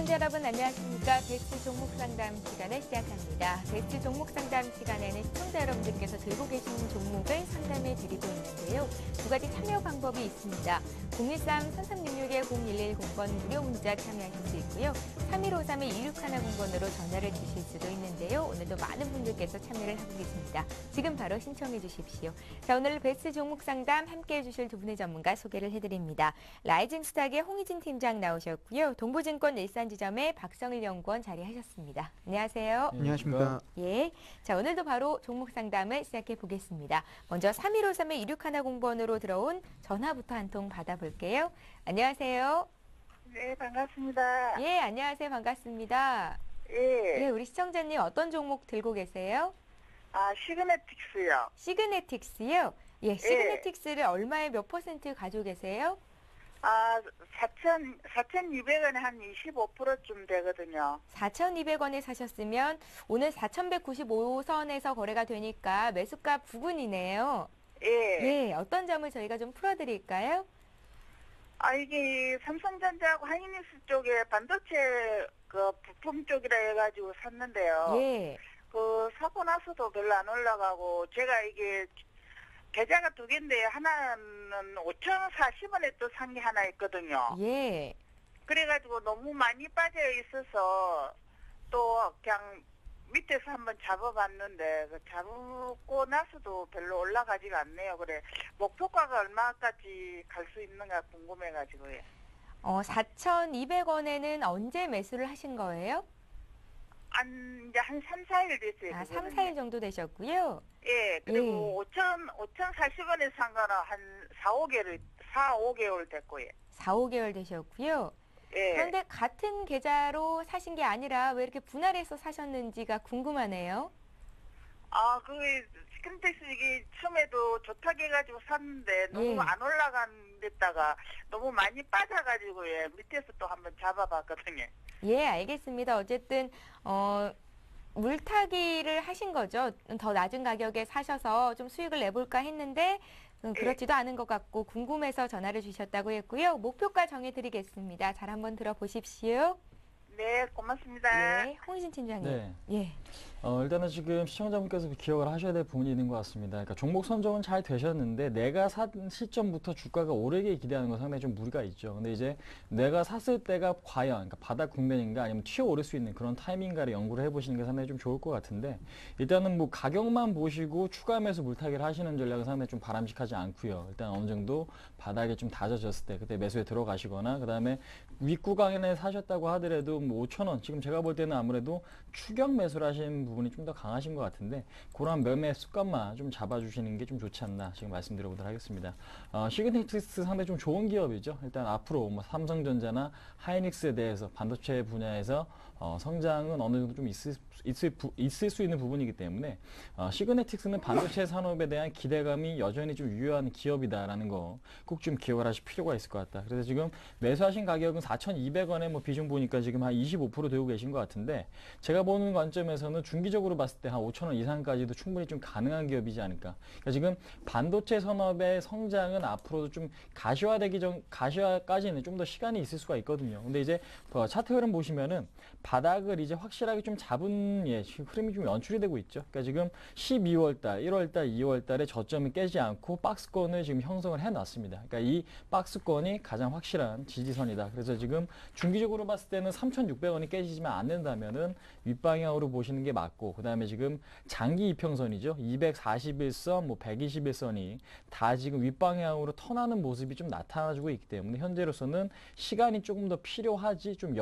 시청자 여러분 안녕하십니까. 베스트 종목 상담 시간을 시작합니다. 베스트 종목 상담 시간에는 시청자 여러분들께서 들고 계신 종목을 상담해 드리고 있는데요. 두 가지 참여 방법이 있습니다. 013-3366-0110번 무료 문자 참여하실 수 있고요. 3153-2610번으로 전화를 주실 수도 있는데요. 오늘도 많은 분들께서 참여를 하고 계십니다. 지금 바로 신청해 주십시오. 자, 오늘 베스트 종목 상담 함께해 주실 두 분의 전문가 소개를 해드립니다. 라이징스탁의 홍희진 팀장 나오셨고요. 동부증권 일산지점의 박성일 연구원 자리하셨습니다. 안녕하세요. 네, 안녕하십니까. 예. 자, 오늘도 바로 종목 상담을 시작해 보겠습니다. 먼저 3153-2610번으로 들어온 전화부터 한 통 받아볼게요. 안녕하세요. 네, 반갑습니다. 예, 안녕하세요. 반갑습니다. 예. 예, 우리 시청자님 어떤 종목 들고 계세요? 시그네틱스요. 시그네틱스요? 예, 시그네틱스를 얼마에 몇 % 가지고 계세요? 4,200원에 한 25%쯤 되거든요. 4,200원에 사셨으면 오늘 4,195선에서 거래가 되니까 매수가 부근이네요. 예. 예, 어떤 점을 저희가 좀 풀어드릴까요? 이게 삼성전자하고 하이닉스 쪽에 반도체 부품 쪽이라 해가지고 샀는데요. 예, 사고 나서도 별로 안 올라가고, 제가 이게 계좌가 두 개인데, 하나는 5,040원에 또 산 게 하나 있거든요. 예. 그래가지고 너무 많이 빠져 있어서, 또 그냥 밑에서 한번 잡아봤는데, 잡고 나서도 별로 올라가지가 않네요. 그래, 목표가가 얼마까지 갈 수 있는가 궁금해가지고요. 4,200원에는 언제 매수를 하신 거예요? 이제 한 3, 4일 됐어요. 3, 4일 정도 되셨고요. 예, 그리고 5,040원에 산 거는 한 4, 5개월 됐고요. 4, 5개월 되셨고요. 예. 그런데 같은 계좌로 사신 게 아니라 왜 이렇게 분할해서 사셨는지가 궁금하네요. 시큰텍스 이게 처음에도 좋다고 해가지고 샀는데 너무 예. 안 올라간 데다가 너무 많이 빠져가지고 밑에서 또 한번 잡아봤거든요. 예, 알겠습니다. 어쨌든 물타기를 하신 거죠. 더 낮은 가격에 사셔서 좀 수익을 내볼까 했는데 그렇지도 않은 것 같고 궁금해서 전화를 주셨다고 했고요. 목표가 정해드리겠습니다. 잘 한번 들어보십시오. 네, 고맙습니다. 예, 홍희진 팀장님. 네. 예. 일단은 지금 시청자분께서 기억을 하셔야 될 부분이 있는 것 같습니다. 그러니까 종목 선정은 잘 되셨는데 내가 산 시점부터 주가가 오르게 기대하는 건 상당히 좀 무리가 있죠. 근데 이제 내가 샀을 때가 과연 그러니까 바닥 국면인가 아니면 튀어오를 수 있는 그런 타이밍인가를 연구를 해보시는 게 상당히 좀 좋을 것 같은데 일단은 뭐 가격만 보시고 추가 매수 물타기를 하시는 전략은 상당히 좀 바람직하지 않고요. 일단 어느 정도 바닥에 좀 다져졌을 때 그때 매수에 들어가시거나 그 다음에 윗구간에 사셨다고 하더라도 뭐 5,000원 지금 제가 볼 때는 아무래도 추격 매수를 하시는 부분이 좀 더 강하신 것 같은데 그런 매매 습관만 좀 잡아주시는 게 좀 좋지 않나 지금 말씀드려보도록 하겠습니다. 시그네틱스 상당히 좀 좋은 기업이죠. 일단 앞으로 뭐 삼성전자나 하이닉스에 대해서 반도체 분야에서 성장은 어느 정도 좀 있을 수 있는 부분이기 때문에 시그네틱스는 반도체 산업에 대한 기대감이 여전히 좀 유효한 기업이다라는 거 꼭 좀 기억을 하실 필요가 있을 것 같다. 그래서 지금 매수하신 가격은 4,200원에 뭐 비중 보니까 지금 한 25% 되고 계신 것 같은데 제가 보는 관점에서는 중기적으로 봤을 때 한 5,000원 이상까지도 충분히 좀 가능한 기업이지 않을까. 그러니까 지금 반도체 산업의 성장은 앞으로도 좀 가시화까지는 좀 더 시간이 있을 수가 있거든요. 근데 이제 차트 흐름 보시면은 바닥을 이제 확실하게 좀 잡은 흐름이 좀 연출이 되고 있죠. 그러니까 지금 12월달, 1월달, 2월달에 저점이 깨지 않고 박스권을 지금 형성을 해놨습니다. 그러니까 이 박스권이 가장 확실한 지지선이다. 그래서 지금 중기적으로 봤을 때는 3,600원이 깨지지만 않는다면은 윗방향으로 보시는 게 맞고, 그 다음에 지금 장기 이평선이죠. 241선, 뭐 121선이 다 지금 윗방향으로 턴하는 모습이 좀 나타나주고 있기 때문에 현재로서는 시간이 조금 더 필요하지 좀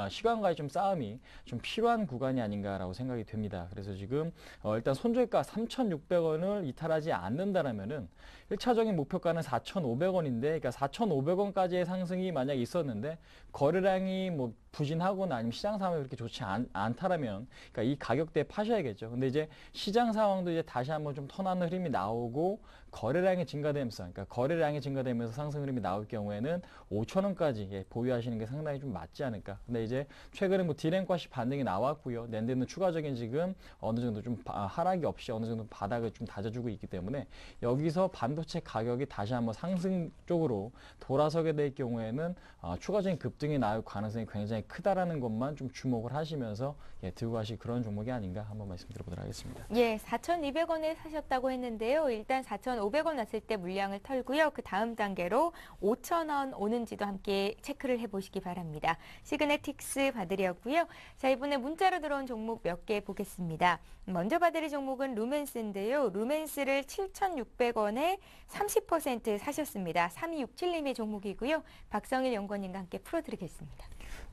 시간과의 좀 싸움이 좀 필요한 구간이 아닌가라고 생각이 됩니다. 그래서 지금 일단 손절가 3,600원을 이탈하지 않는다라면은 1차적인 목표가는 4,500원인데, 그러니까 4,500원까지의 상승이 만약 있었는데 거래량이 뭐 부진하거나 아니면 시장 상황이 그렇게 좋지 않다라면, 그러니까 이 가격대에 파셔야겠죠. 근데 이제 시장 상황도 이제 다시 한번 좀 턴하는 흐름이 나오고, 거래량이 증가되면서, 그러니까 거래량이 증가되면서 상승 흐름이 나올 경우에는 5,000원까지 예, 보유하시는 게 상당히 좀 맞지 않을까. 근데 이제 최근에 뭐 디램과시 반등이 나왔고요. 낸드는 추가적인 지금 어느 정도 좀 하락이 없이 어느 정도 바닥을 좀 다져주고 있기 때문에 여기서 반도체 가격이 다시 한번 상승 쪽으로 돌아서게 될 경우에는 추가적인 급등이 나올 가능성이 굉장히 크다라는 것만 좀 주목을 하시면서 예, 들고 가실 그런 종목이 아닌가 한번 말씀드려보도록 하겠습니다. 예, 4,200원에 사셨다고 했는데요. 일단 4,500원 왔을 때 물량을 털고요. 그 다음 단계로 5,000원 오는지도 함께 체크를 해보시기 바랍니다. 시그네틱스 봐드렸고요. 자, 이번에 문자로 들어온 종목 몇 개 보겠습니다. 먼저 봐드릴 종목은 루멘스인데요. 루멘스를 7,600원에 30% 사셨습니다. 3267님의 종목이고요. 박성일 연구원님과 함께 풀어드리겠습니다.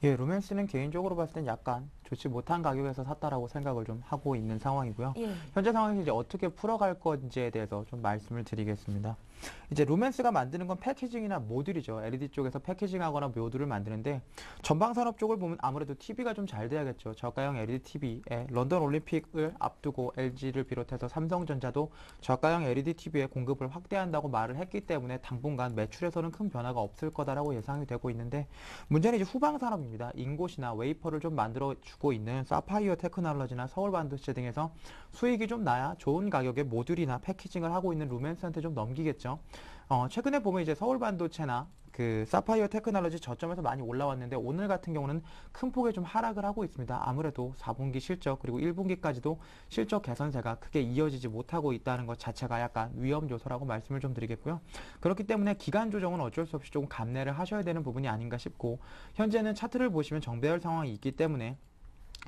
예, 루멘스는 개인적으로 봤을 땐 약간 좋지 못한 가격에서 샀다라고 생각을 좀 하고 있는 상황이고요. 예. 현재 상황에서 이제 어떻게 풀어갈 건지에 대해서 좀 말씀을 드리겠습니다. 이제 루멘스가 만드는 건 패키징이나 모듈이죠. LED 쪽에서 패키징하거나 모듈을 만드는데 전방산업 쪽을 보면 아무래도 TV가 좀 잘 돼야겠죠. 저가형 LED TV에 런던 올림픽을 앞두고 LG를 비롯해서 삼성전자도 저가형 LED TV의 공급을 확대한다고 말을 했기 때문에 당분간 매출에서는 큰 변화가 없을 거다라고 예상이 되고 있는데 문제는 이제 후방 산업입니다. 인곳이나 웨이퍼를 좀 만들어 주고 있는 사파이어 테크놀로지나 서울 반도체 등에서 수익이 좀 나야 좋은 가격의 모듈이나 패키징을 하고 있는 루멘스한테 좀 넘기겠죠. 최근에 보면 이제 서울 반도체나 그 사파이어 테크놀로지 저점에서 많이 올라왔는데 오늘 같은 경우는 큰 폭의 좀 하락을 하고 있습니다. 아무래도 4분기 실적 그리고 1분기까지도 실적 개선세가 크게 이어지지 못하고 있다는 것 자체가 약간 위험 요소라고 말씀을 좀 드리겠고요. 그렇기 때문에 기간 조정은 어쩔 수 없이 조금 감내를 하셔야 되는 부분이 아닌가 싶고 현재는 차트를 보시면 정배열 상황이 있기 때문에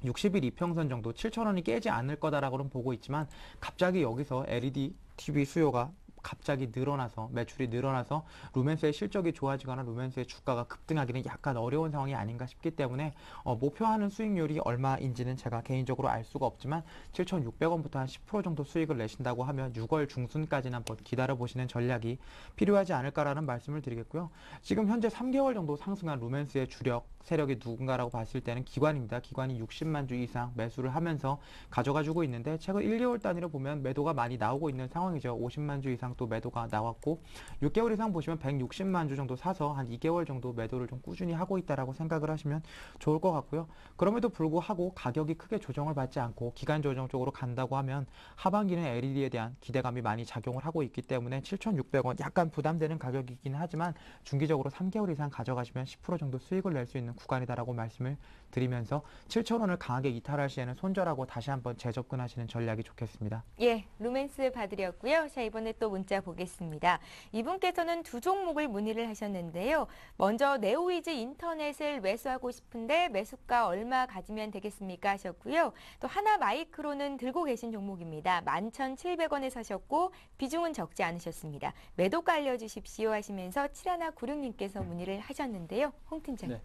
60일 이평선 정도 7,000원이 깨지 않을 거다라고는 보고 있지만 갑자기 여기서 LED TV 수요가 갑자기 늘어나서 매출이 늘어나서 루멘스의 실적이 좋아지거나 루멘스의 주가가 급등하기는 약간 어려운 상황이 아닌가 싶기 때문에 목표하는 수익률이 얼마인지는 제가 개인적으로 알 수가 없지만 7,600원부터 한 10% 정도 수익을 내신다고 하면 6월 중순까지는 한번 기다려보시는 전략이 필요하지 않을까라는 말씀을 드리겠고요. 지금 현재 3개월 정도 상승한 루멘스의 주력 세력이 누군가라고 봤을 때는 기관입니다. 기관이 60만 주 이상 매수를 하면서 가져가주고 있는데 최근 1개월 단위로 보면 매도가 많이 나오고 있는 상황이죠. 50만 주 이상 또 매도가 나왔고 6개월 이상 보시면 160만 주 정도 사서 한 2개월 정도 매도를 좀 꾸준히 하고 있다라고 생각을 하시면 좋을 것 같고요. 그럼에도 불구하고 가격이 크게 조정을 받지 않고 기간 조정 쪽으로 간다고 하면 하반기는 LED에 대한 기대감이 많이 작용을 하고 있기 때문에 7,600원 약간 부담되는 가격이긴 하지만 중기적으로 3개월 이상 가져가시면 10% 정도 수익을 낼 수 있는 구간이다라고 말씀을 드리면서 7,000원을 강하게 이탈할 시에는 손절하고 다시 한번 재접근하시는 전략이 좋겠습니다. 예, 루멘스 봐드렸고요. 자, 이번에 또 문자 보겠습니다. 이분께서는 두 종목을 문의를 하셨는데요. 먼저 네오위즈 인터넷을 매수하고 싶은데 매수가 얼마 가지면 되겠습니까 하셨고요. 또 하나 마이크로는 들고 계신 종목입니다. 11,700원에 사셨고 비중은 적지 않으셨습니다. 매도가 알려주십시오 하시면서 7196님께서 문의를 하셨는데요. 홍 팀장. 네.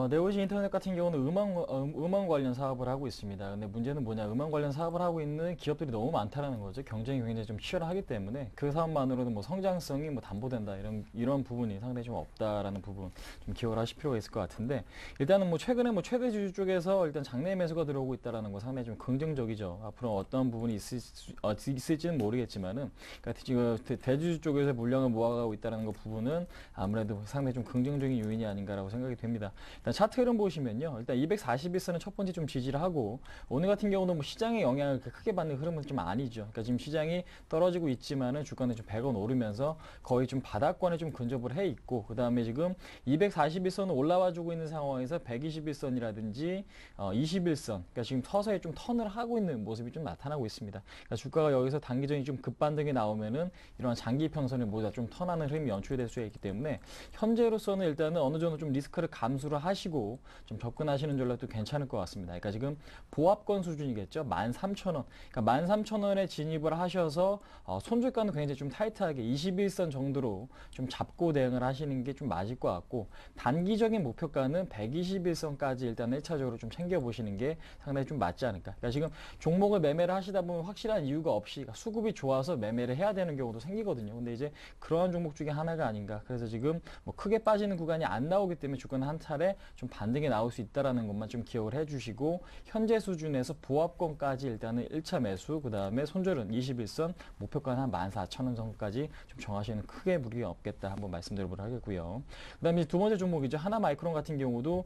네오위즈 인터넷 같은 경우는 음원 관련 사업을 하고 있습니다. 근데 문제는 뭐냐, 음원 관련 사업을 하고 있는 기업들이 너무 많다라는 거죠. 경쟁이 굉장히 좀 치열하기 때문에 그 사업만으로는 뭐 성장성이 뭐 담보된다 이런 부분이 상당히 좀 없다라는 부분 좀 기억을 하실 필요가 있을 것 같은데 일단은 뭐 최근에 뭐 최대주주 쪽에서 일단 장내 매수가 들어오고 있다라는 거 상당히 좀 긍정적이죠. 앞으로 어떤 부분이 있을지는 모르겠지만은 그러니까 지금 대주주 쪽에서 물량을 모아가고 있다라는 거 부분은 아무래도 상당히 좀 긍정적인 요인이 아닌가라고 생각이 됩니다. 일단 차트 흐름 보시면요. 일단 241선은 첫 번째 좀 지지를 하고 오늘 같은 경우는 뭐 시장의 영향을 크게 받는 흐름은 좀 아니죠. 그러니까 지금 시장이 떨어지고 있지만은 주가는 좀 100원 오르면서 거의 좀 바닥권에 좀 근접을 해 있고 그 다음에 지금 241선은 올라와 주고 있는 상황에서 121선이라든지 21선 그러니까 지금 서서히 좀 턴을 하고 있는 모습이 좀 나타나고 있습니다. 그러니까 주가가 여기서 단기적인 좀 급반등이 나오면은 이러한 장기 평선이 모두 다 좀 턴하는 흐름이 연출될 수 있기 때문에 현재로서는 일단은 어느 정도 좀 리스크를 감수를 하시고 좀 접근하시는 전략도 괜찮을 것 같습니다. 그러니까 지금 보합권 수준이겠죠. 13,000원. 그러니까 13,000원에 진입을 하셔서 손절가는 굉장히 좀 타이트하게 21선 정도로 좀 잡고 대응을 하시는 게 좀 맞을 것 같고 단기적인 목표가는 121선까지 일단 1차적으로 좀 챙겨보시는 게 상당히 좀 맞지 않을까. 그러니까 지금 종목을 매매를 하시다 보면 확실한 이유가 없이 수급이 좋아서 매매를 해야 되는 경우도 생기거든요. 근데 이제 그러한 종목 중에 하나가 아닌가. 그래서 지금 뭐 크게 빠지는 구간이 안 나오기 때문에 주가는 한 차례 좀 반등이 나올 수 있다라는 것만 좀 기억을 해주시고 현재 수준에서 보합권까지 일단은 1차 매수 그 다음에 손절은 21선 목표가는 한 14,000원 4천 원 정도까지 좀 정하시는 크게 무리가 없겠다 한번 말씀드려보도록 하겠고요. 그다음에 두 번째 종목이죠. 하나마이크론 같은 경우도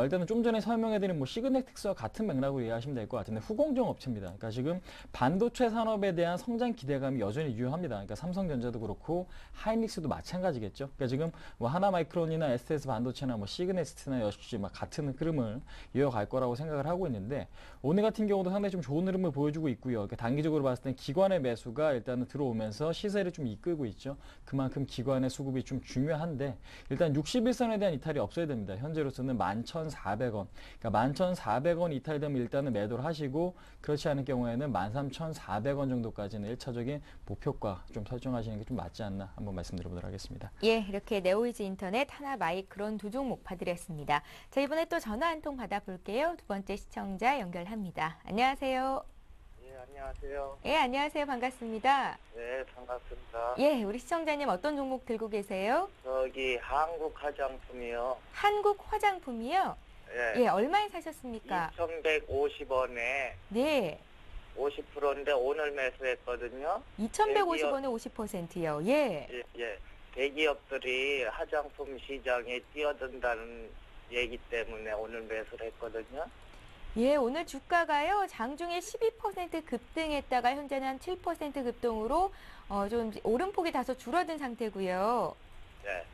일단은 좀 전에 설명해드린 뭐 시그네틱스와 같은 맥락으로 이해하시면 될 것 같은데 후공정 업체입니다. 그러니까 지금 반도체 산업에 대한 성장 기대감이 여전히 유효합니다. 그러니까 삼성전자도 그렇고 하이닉스도 마찬가지겠죠. 그러니까 지금 뭐 하나마이크론이나 STS 반도체나 뭐 시그네틱스나 역시 막 같은 흐름을 이어갈 거라고 생각을 하고 있는데 오늘 같은 경우도 상당히 좀 좋은 흐름을 보여주고 있고요. 그러니까 단기적으로 봤을 때 기관의 매수가 일단은 들어오면서 시세를 좀 이끌고 있죠. 그만큼 기관의 수급이 좀 중요한데 일단 61선에 대한 이탈이 없어야 됩니다. 현재로서는 11,400원. 그러니까 11,400원 이탈되면 일단은 매도를 하시고 그렇지 않을 경우에는 13,400원 정도까지는 1차적인 목표가 좀 설정하시는 게 좀 맞지 않나 한번 말씀드려보도록 하겠습니다. 예, 이렇게 네오이즈 인터넷 하나마이크론 두 종목 봐드렸습니다. 자, 이번에 또 전화 한 통 받아볼게요. 두 번째 시청자 연결합니다. 안녕하세요. 예, 안녕하세요. 예, 안녕하세요. 반갑습니다. 네, 반갑습니다. 예, 우리 시청자님 어떤 종목 들고 계세요? 저기 한국 화장품이요. 한국 화장품이요? 예, 예, 얼마에 사셨습니까? 2,150원에 네, 50%인데 오늘 매수했거든요. 2,150원에 50%요. 예. 예, 예. 대기업들이 화장품 시장에 뛰어든다는 얘기 때문에 오늘 매수를 했거든요. 예, 오늘 주가가요, 장중에 12% 급등했다가 현재는 한 7% 급등으로 좀 오름폭이 다소 줄어든 상태고요. 네.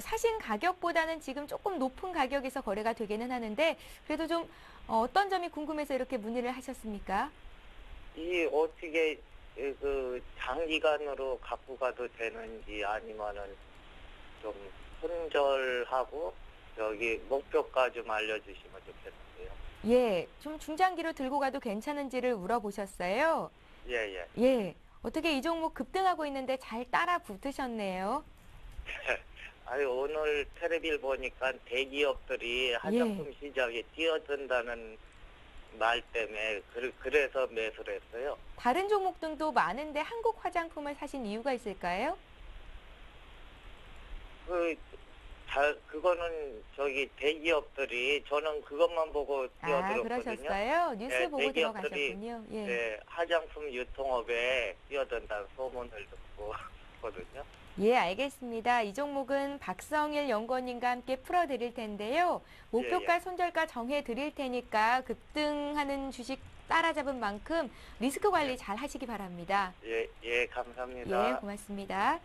사신 가격보다는 지금 조금 높은 가격에서 거래가 되기는 하는데 그래도 좀 어떤 점이 궁금해서 이렇게 문의를 하셨습니까? 이 어떻게 그 장기간으로 갖고 가도 되는지 아니면은 좀 손절하고 여기 목표가 좀 알려주시면 좋겠는데요. 예, 좀 중장기로 들고 가도 괜찮은지를 물어보셨어요. 예, 예. 예, 어떻게 이 종목 급등하고 있는데 잘 따라 붙으셨네요. 아니 오늘 텔레비를 보니까 대기업들이 화장품 시장에 뛰어든다는 말 때문에 그래서 매수를 했어요. 다른 종목 등도 많은데 한국 화장품을 사신 이유가 있을까요? 그거는 저기 대기업들이 저는 그것만 보고 뛰어들었거든요. 그러셨어요? 뉴스 네, 보고 대기업들이 들어가셨군요. 예. 네, 화장품 유통업에 뛰어든다는 소문을 듣고 거든요. 예, 알겠습니다. 이 종목은 박성일 연구원님과 함께 풀어드릴 텐데요. 목표가, 손절가 정해드릴 테니까 급등하는 주식 따라잡은 만큼 리스크 관리 잘 하시기 바랍니다. 예, 예, 감사합니다. 예, 고맙습니다.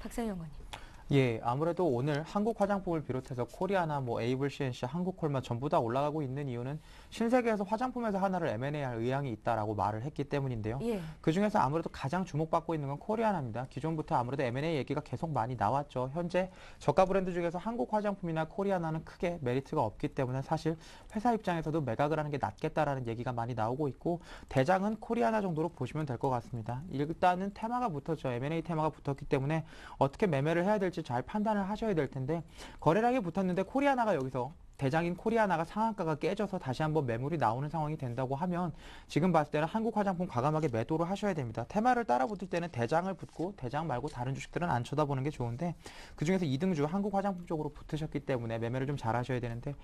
박성일 연구원님. 예, 아무래도 오늘 한국 화장품을 비롯해서 코리아나 뭐 에이블 CNC, 한국콜마 전부 다 올라가고 있는 이유는 신세계에서 화장품에서 하나를 M&A할 의향이 있다라고 말을 했기 때문인데요. 예. 그 중에서 아무래도 가장 주목받고 있는 건 코리아나입니다. 기존부터 아무래도 M&A 얘기가 계속 많이 나왔죠. 현재 저가 브랜드 중에서 한국 화장품이나 코리아나는 크게 메리트가 없기 때문에 사실 회사 입장에서도 매각을 하는 게 낫겠다라는 얘기가 많이 나오고 있고 대장은 코리아나 정도로 보시면 될 것 같습니다. 일단은 테마가 붙었죠. M&A 테마가 붙었기 때문에 어떻게 매매를 해야 될지 잘 판단을 하셔야 될 텐데 거래량이 붙었는데 코리아나가 여기서 대장인 코리아나가 상한가가 깨져서 다시 한번 매물이 나오는 상황이 된다고 하면 지금 봤을 때는 한국 화장품 과감하게 매도를 하셔야 됩니다. 테마를 따라 붙을 때는 대장을 붙고 대장 말고 다른 주식들은 안 쳐다보는 게 좋은데 그중에서 2등주 한국 화장품 쪽으로 붙으셨기 때문에 매매를 좀 잘 하셔야 되는데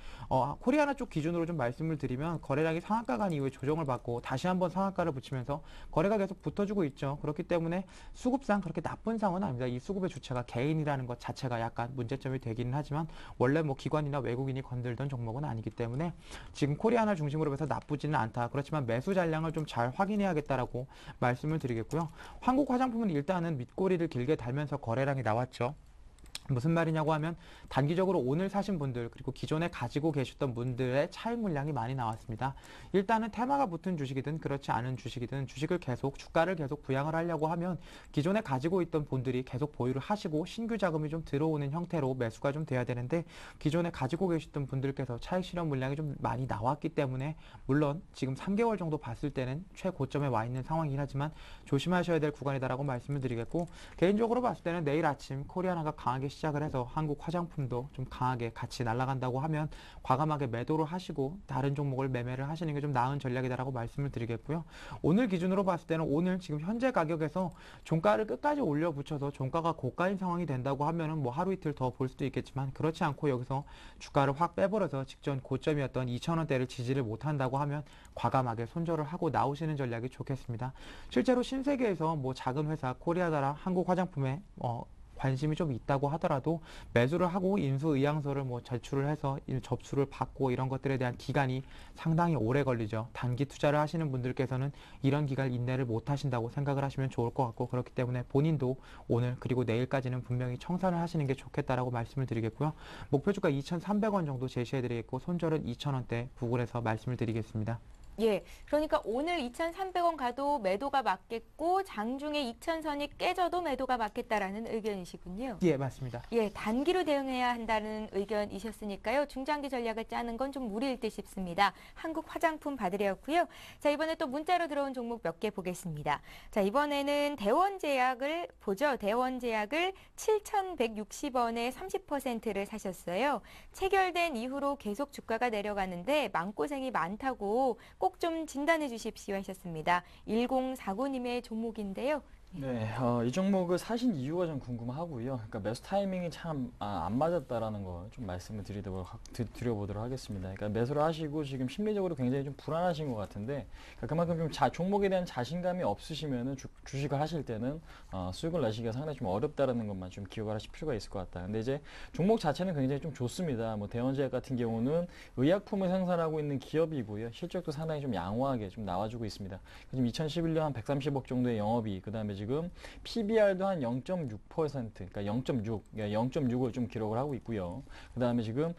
코리아나 쪽 기준으로 좀 말씀을 드리면 거래량이 상한가 간 이후에 조정을 받고 다시 한번 상한가를 붙이면서 거래가 계속 붙어주고 있죠. 그렇기 때문에 수급상 그렇게 나쁜 상황은 아닙니다. 이 수급의 주체가 개인이라는 것 자체가 약간 문제점이 되기는 하지만 원래 뭐 기관이나 외국인이 들던 종목은 아니기 때문에 지금 코리아나 중심으로 해서 나쁘지는 않다. 그렇지만 매수 잔량을 좀 잘 확인해야겠다라고 말씀을 드리겠고요. 한국 화장품은 일단은 밑꼬리를 길게 달면서 거래량이 나왔죠. 무슨 말이냐고 하면 단기적으로 오늘 사신 분들 그리고 기존에 가지고 계셨던 분들의 차익 물량이 많이 나왔습니다. 일단은 테마가 붙은 주식이든 그렇지 않은 주식이든 주식을 계속 주가를 계속 부양을 하려고 하면 기존에 가지고 있던 분들이 계속 보유를 하시고 신규 자금이 좀 들어오는 형태로 매수가 좀 돼야 되는데 기존에 가지고 계셨던 분들께서 차익 실현 물량이 좀 많이 나왔기 때문에 물론 지금 3개월 정도 봤을 때는 최고점에 와 있는 상황이긴 하지만 조심하셔야 될 구간이다라고 말씀을 드리겠고 개인적으로 봤을 때는 내일 아침 코리아나가 강하게 시작을 해서 한국 화장품도 좀 강하게 같이 날아간다고 하면 과감하게 매도를 하시고 다른 종목을 매매를 하시는 게 좀 나은 전략이다라고 말씀을 드리겠고요. 오늘 기준으로 봤을 때는 오늘 지금 현재 가격에서 종가를 끝까지 올려붙여서 종가가 고가인 상황이 된다고 하면은 뭐 하루 이틀 더 볼 수도 있겠지만 그렇지 않고 여기서 주가를 확 빼버려서 직전 고점이었던 2,000원대를 지지를 못한다고 하면 과감하게 손절을 하고 나오시는 전략이 좋겠습니다. 실제로 신세계에서 뭐 작은 회사 코리아다라 한국 화장품에 관심이 좀 있다고 하더라도 매수를 하고 인수의향서를 뭐 제출을 해서 접수를 받고 이런 것들에 대한 기간이 상당히 오래 걸리죠. 단기 투자를 하시는 분들께서는 이런 기간 인내를 못 하신다고 생각을 하시면 좋을 것 같고 그렇기 때문에 본인도 오늘 그리고 내일까지는 분명히 청산을 하시는 게 좋겠다라고 말씀을 드리겠고요. 목표주가 2,300원 정도 제시해 드리겠고 손절은 2,000원대 부근에서 말씀을 드리겠습니다. 예, 그러니까 오늘 2,300원 가도 매도가 맞겠고 장중에 2,000선이 깨져도 매도가 맞겠다라는 의견이시군요. 예, 맞습니다. 예, 단기로 대응해야 한다는 의견이셨으니까요. 중장기 전략을 짜는 건 좀 무리일 듯 싶습니다. 한국 화장품 받으려고요. 자, 이번에 또 문자로 들어온 종목 몇 개 보겠습니다. 자, 이번에는 대원제약을 보죠. 대원제약을 7,160원에 30%를 사셨어요. 체결된 이후로 계속 주가가 내려가는데 마음고생이 많다고 꼭 좀 진단해 주십시오 하셨습니다. 1049님의 종목인데요. 네, 이 종목을 사신 이유가 좀 궁금하고요. 그러니까 매수 타이밍이 참 안 맞았다라는 거 좀 말씀을 드려보도록 하겠습니다. 그러니까 매수를 하시고 지금 심리적으로 굉장히 좀 불안하신 것 같은데 그러니까 그만큼 좀 종목에 대한 자신감이 없으시면은 주식을 하실 때는 수익을 내시기가 상당히 좀 어렵다라는 것만 좀 기억을 하실 필요가 있을 것 같다. 근데 이제 종목 자체는 굉장히 좀 좋습니다. 뭐 대원제약 같은 경우는 의약품을 생산하고 있는 기업이고요. 실적도 상당히 좀 양호하게 좀 나와주고 있습니다. 지금 2011년 한 130억 정도의 영업이익, 그다음에 지금 PBR도 한 0.6%, 그러니까 0.6을 좀 기록을 하고 있고요. 그 다음에 지금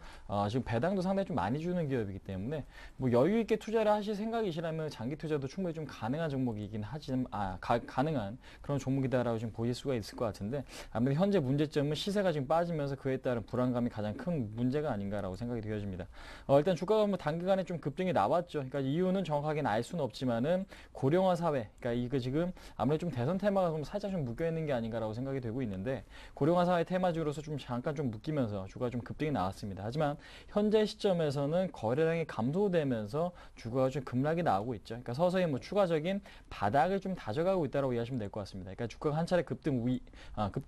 배당도 상당히 좀 많이 주는 기업이기 때문에 뭐 여유 있게 투자를 하실 생각이시라면 장기 투자도 충분히 좀 가능한 종목이긴 하지만 가능한 그런 종목이다라고 좀 보실 수가 있을 것 같은데 아무래도 현재 문제점은 시세가 지금 빠지면서 그에 따른 불안감이 가장 큰 문제가 아닌가라고 생각이 되어집니다. 일단 주가가 뭐 단기간에 좀 급등이 나왔죠. 그러니까 이유는 정확하게는 알 수는 없지만은 고령화 사회, 그러니까 이거 지금 아무래도 좀 대선 테마가 좀 살짝 좀 묶여 있는 게 아닌가라고 생각이 되고 있는데 고령화 사회 테마주로서 좀 잠깐 좀 묶이면서 주가가 좀 급등이 나왔습니다. 하지만 현재 시점에서는 거래량이 감소되면서 주가가 좀 급락이 나오고 있죠. 그러니까 서서히 뭐 추가적인 바닥을 좀 다져가고 있다고 이해하시면 될 것 같습니다. 그러니까 주가가 한 차례 급등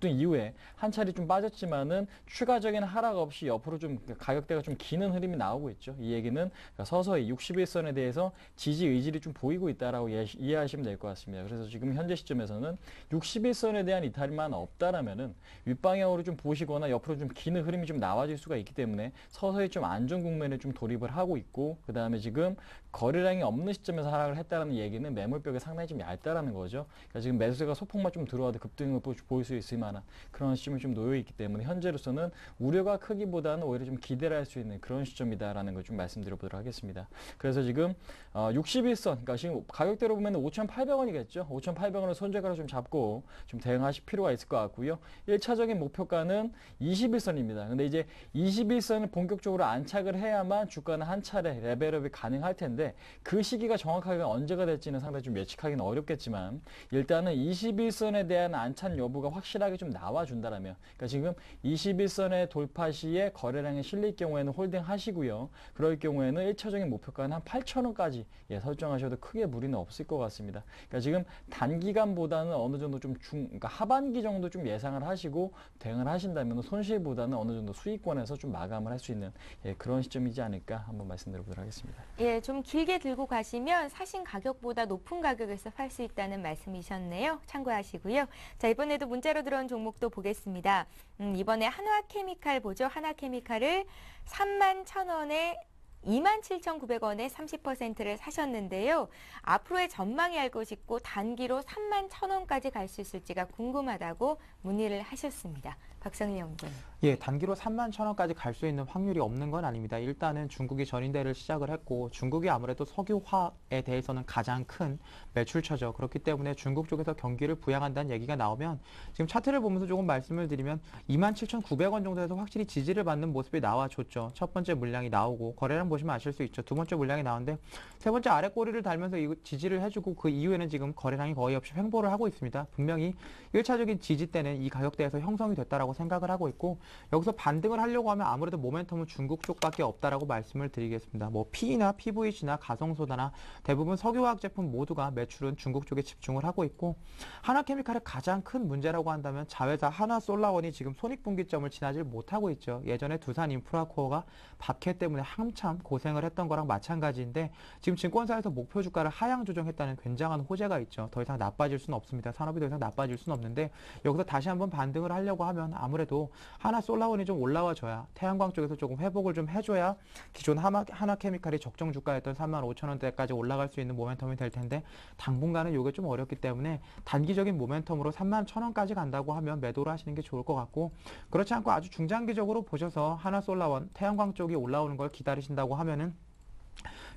이후에 한 차례 좀 빠졌지만은 추가적인 하락 없이 옆으로 좀 가격대가 좀 기는 흐름이 나오고 있죠. 이 얘기는 그러니까 서서히 61선에 대해서 지지 의지를 좀 보이고 있다라고 이해하시면 될 것 같습니다. 그래서 지금 현재 시점에서는 61선에 대한 이탈만 없다라면은 윗방향으로 좀 보시거나 옆으로 좀 기는 흐름이 좀 나와질 수가 있기 때문에 서서히 좀 안전 국면에 좀 돌입을 하고 있고 그 다음에 지금 거래량이 없는 시점에서 하락을 했다라는 얘기는 매물벽이 상당히 좀 얇다라는 거죠. 그러니까 지금 매수세가 소폭만 좀 들어와도 급등을 보일 수 있을 만한 그런 시점이 좀 놓여 있기 때문에 현재로서는 우려가 크기보다는 오히려 좀 기대를 할 수 있는 그런 시점이다라는 걸 좀 말씀드려보도록 하겠습니다. 그래서 지금 61선, 그러니까 지금 가격대로 보면 5,800원이겠죠. 5,800원을 손절가로 좀 잡고 좀 대응하실 필요가 있을 것 같고요. 1차적인 목표가는 21선입니다. 근데 이제 21선을 본격적으로 안착을 해야만 주가는 한 차례 레벨업이 가능할 텐데 그 시기가 정확하게 언제가 될지는 상당히 좀 예측하기는 어렵겠지만 일단은 21선에 대한 안착 여부가 확실하게 좀 나와준다라면 그러니까 지금 21선의 돌파 시에 거래량이 실릴 경우에는 홀딩 하시고요. 그럴 경우에는 1차적인 목표가는 한 8,000원까지 설정하셔도 크게 무리는 없을 것 같습니다. 그러니까 지금 단기간보다는 어느 정도 좀 그러니까 하반기 정도 좀 예상을 하시고 대응을 하신다면 손실보다는 어느 정도 수익권에서 좀 마감을 할 수 있는 그런 시점이지 않을까 한번 말씀드려보도록 하겠습니다. 예, 좀 길게 들고 가시면 사신 가격보다 높은 가격에서 팔 수 있다는 말씀이셨네요. 참고하시고요. 자, 이번에도 문자로 들어온 종목도 보겠습니다. 이번에 한화케미칼 보죠. 한화케미칼을 31,000원에 27,900원에 30%를 사셨는데요. 앞으로의 전망이 알고 싶고 단기로 31,000원까지 갈 수 있을지가 궁금하다고 문의를 하셨습니다. 박성일 연구원. 예, 단기로 31,000원까지 갈 수 있는 확률이 없는 건 아닙니다. 일단은 중국이 전인대를 시작을 했고 중국이 아무래도 석유화에 대해서는 가장 큰 매출처죠. 그렇기 때문에 중국 쪽에서 경기를 부양한다는 얘기가 나오면 지금 차트를 보면서 조금 말씀을 드리면 27,900원 정도에서 확실히 지지를 받는 모습이 나와줬죠. 첫 번째 물량이 나오고 거래량 물량 보시면 아실 수 있죠. 두 번째 물량이 나오는데 세 번째 아래 꼬리를 달면서 지지를 해주고 그 이후에는 지금 거래량이 거의 없이 횡보를 하고 있습니다. 분명히 1차적인 지지 때는 이 가격대에서 형성이 됐다라고 생각을 하고 있고 여기서 반등을 하려고 하면 아무래도 모멘텀은 중국 쪽밖에 없다라고 말씀을 드리겠습니다. 뭐 PE나 PVC나 가성소다나 대부분 석유화학 제품 모두가 매출은 중국 쪽에 집중을 하고 있고 하나케미칼의 가장 큰 문제라고 한다면 자회사 하나솔라원이 지금 손익분기점을 지나질 못하고 있죠. 예전에 두산인프라코어가 박해 때문에 한참 고생을 했던 거랑 마찬가지인데 지금 증권사에서 목표 주가를 하향 조정했다는 굉장한 호재가 있죠. 더 이상 나빠질 수는 없습니다. 산업이 더 이상 나빠질 수는 없는데 여기서 다시 한번 반등을 하려고 하면 아무래도 하나솔라원이 좀 올라와줘야 태양광 쪽에서 조금 회복을 좀 해줘야 기존 하나케미칼이 적정 주가였던 35,000원대까지 올라갈 수 있는 모멘텀이 될 텐데 당분간은 이게 좀 어렵기 때문에 단기적인 모멘텀으로 31,000원까지 간다고 하면 매도를 하시는 게 좋을 것 같고 그렇지 않고 아주 중장기적으로 보셔서 하나솔라원 태양광 쪽이 올라오는 걸 기다리신다고 하면은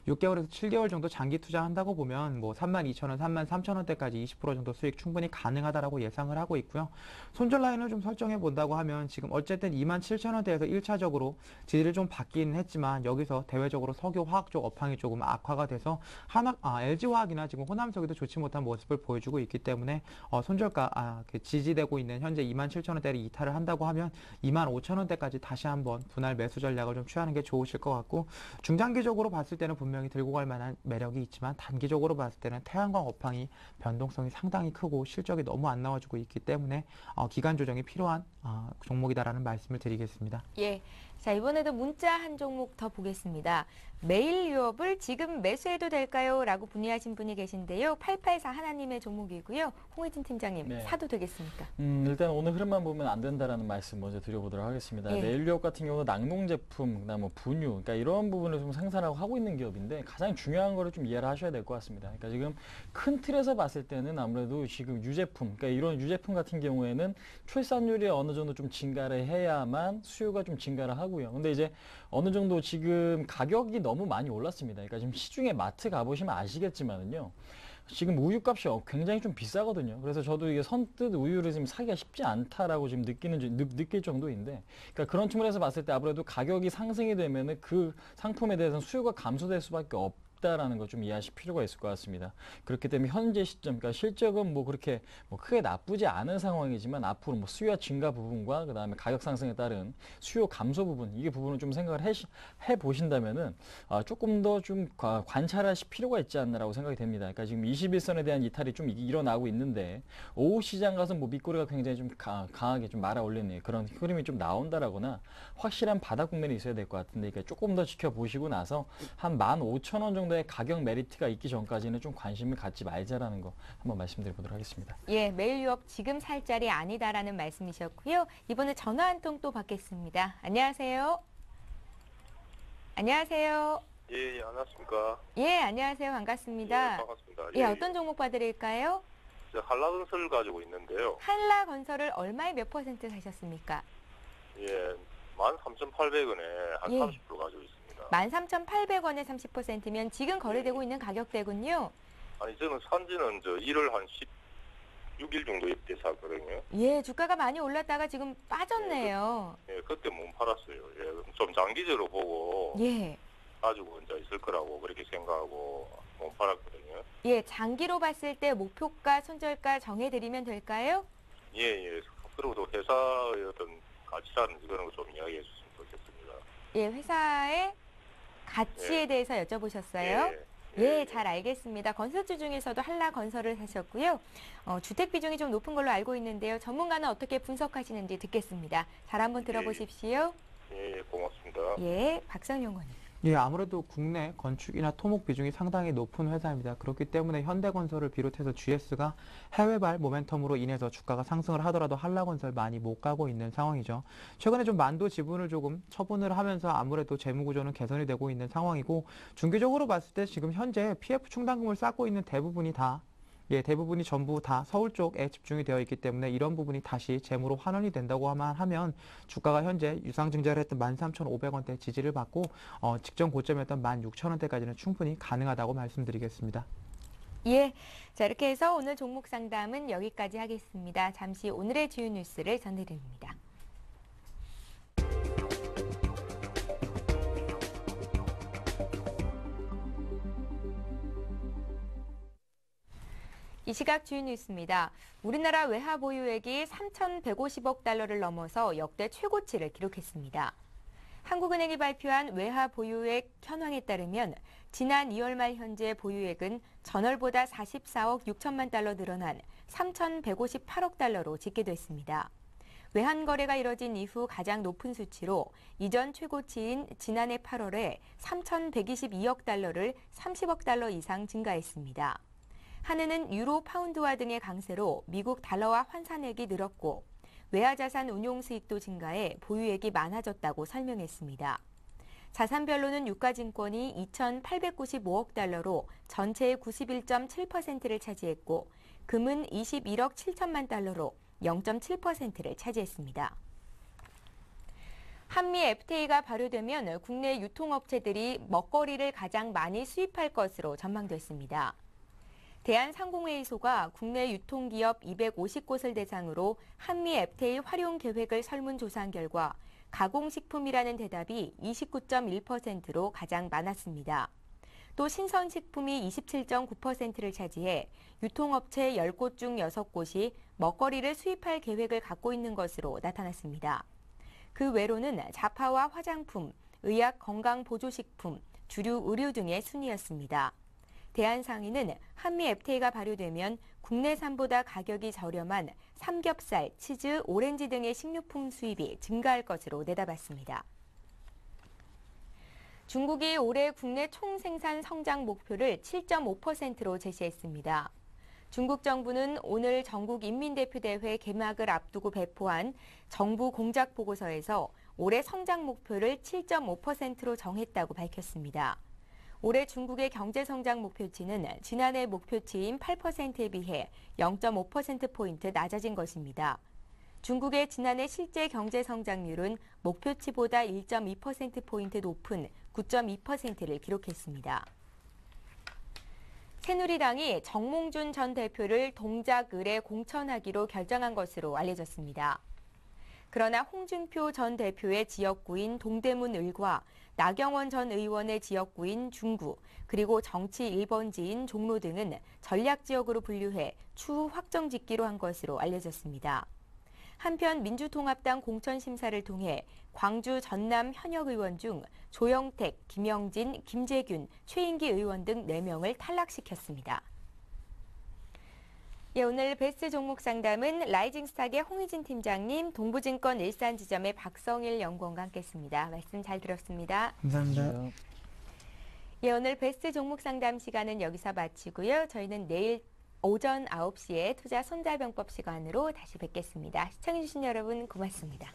6개월에서 7개월 정도 장기 투자한다고 보면 뭐 32,000원, 33,000원대까지 20% 정도 수익 충분히 가능하다라고 예상을 하고 있고요. 손절 라인을 좀 설정해 본다고 하면 지금 어쨌든 27,000원대에서 1차적으로 지지를 좀 받기는 했지만 여기서 대외적으로 석유 화학 쪽 업황이 조금 악화가 돼서 LG화학이나 지금 호남석유도 좋지 못한 모습을 보여주고 있기 때문에 손절가 지지되고 있는 현재 27,000원대를 이탈을 한다고 하면 25,000원대까지 다시 한번 분할 매수 전략을 좀 취하는 게 좋으실 것 같고 중장기적으로 봤을 때는 분명히 들고 갈 만한 매력이 있지만 단기적으로 봤을 때는 태양광 업황이 변동성이 상당히 크고 실적이 너무 안 나와주고 있기 때문에 기간 조정이 필요한 종목이다라는 말씀을 드리겠습니다. 예. 자, 이번에도 문자 한 종목 더 보겠습니다. 매일 유업을 지금 매수해도 될까요? 라고 문의하신 분이 계신데요. 884 하나님의 종목이고요. 홍혜진 팀장님, 네. 사도 되겠습니까? 일단 오늘 흐름만 보면 안 된다라는 말씀 먼저 드려보도록 하겠습니다. 예. 매일 유업 같은 경우는 낙농 제품, 그다음 뭐 분유, 그러니까 이런 부분을 좀 생산하고 하고 있는 기업인데 가장 중요한 거를 좀 이해를 하셔야 될 것 같습니다. 그러니까 지금 큰 틀에서 봤을 때는 아무래도 지금 유제품, 그러니까 이런 유제품 같은 경우에는 출산율이 어느 정도 좀 증가를 해야만 수요가 좀 증가를 하고요. 근데 이제 어느 정도 지금 가격이 너무 많이 올랐습니다. 그러니까 지금 시중에 마트 가보시면 아시겠지만은요. 지금 우유값이 굉장히 좀 비싸거든요. 그래서 저도 이게 선뜻 우유를 지금 사기가 쉽지 않다라고 지금 느낄 정도인데, 그러니까 그런 측면에서 봤을 때 아무래도 가격이 상승이 되면은 그 상품에 대해서는 수요가 감소될 수밖에 없다라는 거 좀 이해하실 필요가 있을 것 같습니다. 그렇기 때문에 현재 시점, 그러니까 실적은 뭐 그렇게 뭐 크게 나쁘지 않은 상황이지만 앞으로 뭐 수요 증가 부분과 그 다음에 가격 상승에 따른 수요 감소 부분, 이게 부분을 좀 생각을 해 보신다면은 조금 더 좀 관찰하실 필요가 있지 않나라고 생각이 됩니다. 그러니까 지금 21선에 대한 이탈이 좀 일어나고 있는데 오후 시장 가서 뭐 밑거래가 굉장히 좀 강하게 좀 말아올리는 그런 흐름이 좀 나온다라거나 확실한 바닥 국면이 있어야 될 것 같은데, 그러니까 조금 더 지켜보시고 나서 한 15,000원 정도의 가격 메리트가 있기 전까지는 좀 관심을 갖지 말자라는 거 한번 말씀드려보도록 하겠습니다. 예, 매일 유업 지금 살 자리 아니다라는 말씀이셨고요. 이번에 전화 한 통 또 받겠습니다. 안녕하세요. 안녕하세요. 예, 안녕하십니까. 예, 안녕하세요. 반갑습니다. 예, 반갑습니다. 예, 어떤 종목 봐드릴까요? 저 한라건설 가지고 있는데요. 한라건설을 얼마에 몇 % 사셨습니까? 예, 13,800원에 한 예. 30% 가지고 있습니다. 13,800원에 30%면 지금 거래되고 있는 가격대군요. 아니, 저는 산지는 1월 한 16일 정도 이때 샀거든요. 예, 주가가 많이 올랐다가 지금 빠졌네요. 예, 그때 못 팔았어요. 예, 좀 장기적으로 보고 예. 가지고 이제 있을 거라고 그렇게 생각하고 못 팔았거든요. 예, 장기로 봤을 때 목표가, 손절가 정해드리면 될까요? 예, 예. 그리고 회사의 어떤 가치라는 그런 거 좀 이야기해 주시면 좋겠습니다. 예, 회사의 가치에 예. 대해서 여쭤보셨어요? 예, 예, 잘 알겠습니다. 건설주 중에서도 한라건설을 사셨고요. 주택 비중이 좀 높은 걸로 알고 있는데요. 전문가는 어떻게 분석하시는지 듣겠습니다. 잘 한번 들어보십시오. 예, 고맙습니다. 예, 박성용 의원님. 예, 아무래도 국내 건축이나 토목 비중이 상당히 높은 회사입니다. 그렇기 때문에 현대건설을 비롯해서 GS가 해외발 모멘텀으로 인해서 주가가 상승을 하더라도 한라건설 많이 못 가고 있는 상황이죠. 최근에 좀 만도 지분을 조금 처분을 하면서 아무래도 재무구조는 개선이 되고 있는 상황이고, 중기적으로 봤을 때 지금 현재 PF 충당금을 쌓고 있는 대부분이 전부 다 서울 쪽에 집중이 되어 있기 때문에 이런 부분이 다시 재무로 환원이 된다고 하면 주가가 현재 유상증자를 했던 13,500원대 지지를 받고 직전 고점이었던 16,000원대까지는 충분히 가능하다고 말씀드리겠습니다. 예, 자 이렇게 해서 오늘 종목 상담은 여기까지 하겠습니다. 잠시 오늘의 주요 뉴스를 전해드립니다. 이 시각 주요 뉴스입니다. 우리나라 외화 보유액이 3,150억 달러를 넘어서 역대 최고치를 기록했습니다. 한국은행이 발표한 외화 보유액 현황에 따르면 지난 2월 말 현재 보유액은 전월보다 44억 6천만 달러 늘어난 3,158억 달러로 집계됐습니다. 외환 거래가 이뤄진 이후 가장 높은 수치로 이전 최고치인 지난해 8월에 3,122억 달러를 30억 달러 이상 증가했습니다. 한은은 유로, 파운드화 등의 강세로 미국 달러와 환산액이 늘었고 외화자산 운용 수익도 증가해 보유액이 많아졌다고 설명했습니다. 자산별로는 유가증권이 2,895억 달러로 전체의 91.7%를 차지했고 금은 21억 7천만 달러로 0.7%를 차지했습니다. 한미 FTA가 발효되면 국내 유통업체들이 먹거리를 가장 많이 수입할 것으로 전망됐습니다. 대한상공회의소가 국내 유통기업 250곳을 대상으로 한미 FTA 활용 계획을 설문조사한 결과 가공식품이라는 대답이 29.1%로 가장 많았습니다. 또 신선식품이 27.9%를 차지해 유통업체 10곳 중 6곳이 먹거리를 수입할 계획을 갖고 있는 것으로 나타났습니다. 그 외로는 자파와 화장품, 의약 건강보조식품, 주류 의류 등의 순이었습니다. 대한상인은 한미 FTA가 발효되면 국내산보다 가격이 저렴한 삼겹살, 치즈, 오렌지 등의 식료품 수입이 증가할 것으로 내다봤습니다. 중국이 올해 국내 총생산 성장 목표를 7.5%로 제시했습니다. 중국 정부는 오늘 전국인민대표대회 개막을 앞두고 배포한 정부 공작 보고서에서 올해 성장 목표를 7.5%로 정했다고 밝혔습니다. 올해 중국의 경제성장 목표치는 지난해 목표치인 8%에 비해 0.5%포인트 낮아진 것입니다. 중국의 지난해 실제 경제성장률은 목표치보다 1.2%포인트 높은 9.2%를 기록했습니다. 새누리당이 정몽준 전 대표를 동작을에 공천하기로 결정한 것으로 알려졌습니다. 그러나 홍준표 전 대표의 지역구인 동대문 을과 나경원 전 의원의 지역구인 중구, 그리고 정치 1번지인 종로 등은 전략지역으로 분류해 추후 확정짓기로 한 것으로 알려졌습니다. 한편 민주통합당 공천심사를 통해 광주 전남 현역 의원 중 조영택, 김영진, 김재균, 최인기 의원 등 4명을 탈락시켰습니다. 예, 오늘 베스트 종목 상담은 라이징스탁의 홍희진 팀장님, 동부증권 일산지점의 박성일 연구원과 함께했습니다. 말씀 잘 들었습니다. 감사합니다. 예, 오늘 베스트 종목 상담 시간은 여기서 마치고요. 저희는 내일 오전 9시에 투자 손자병법 시간으로 다시 뵙겠습니다. 시청해주신 여러분 고맙습니다.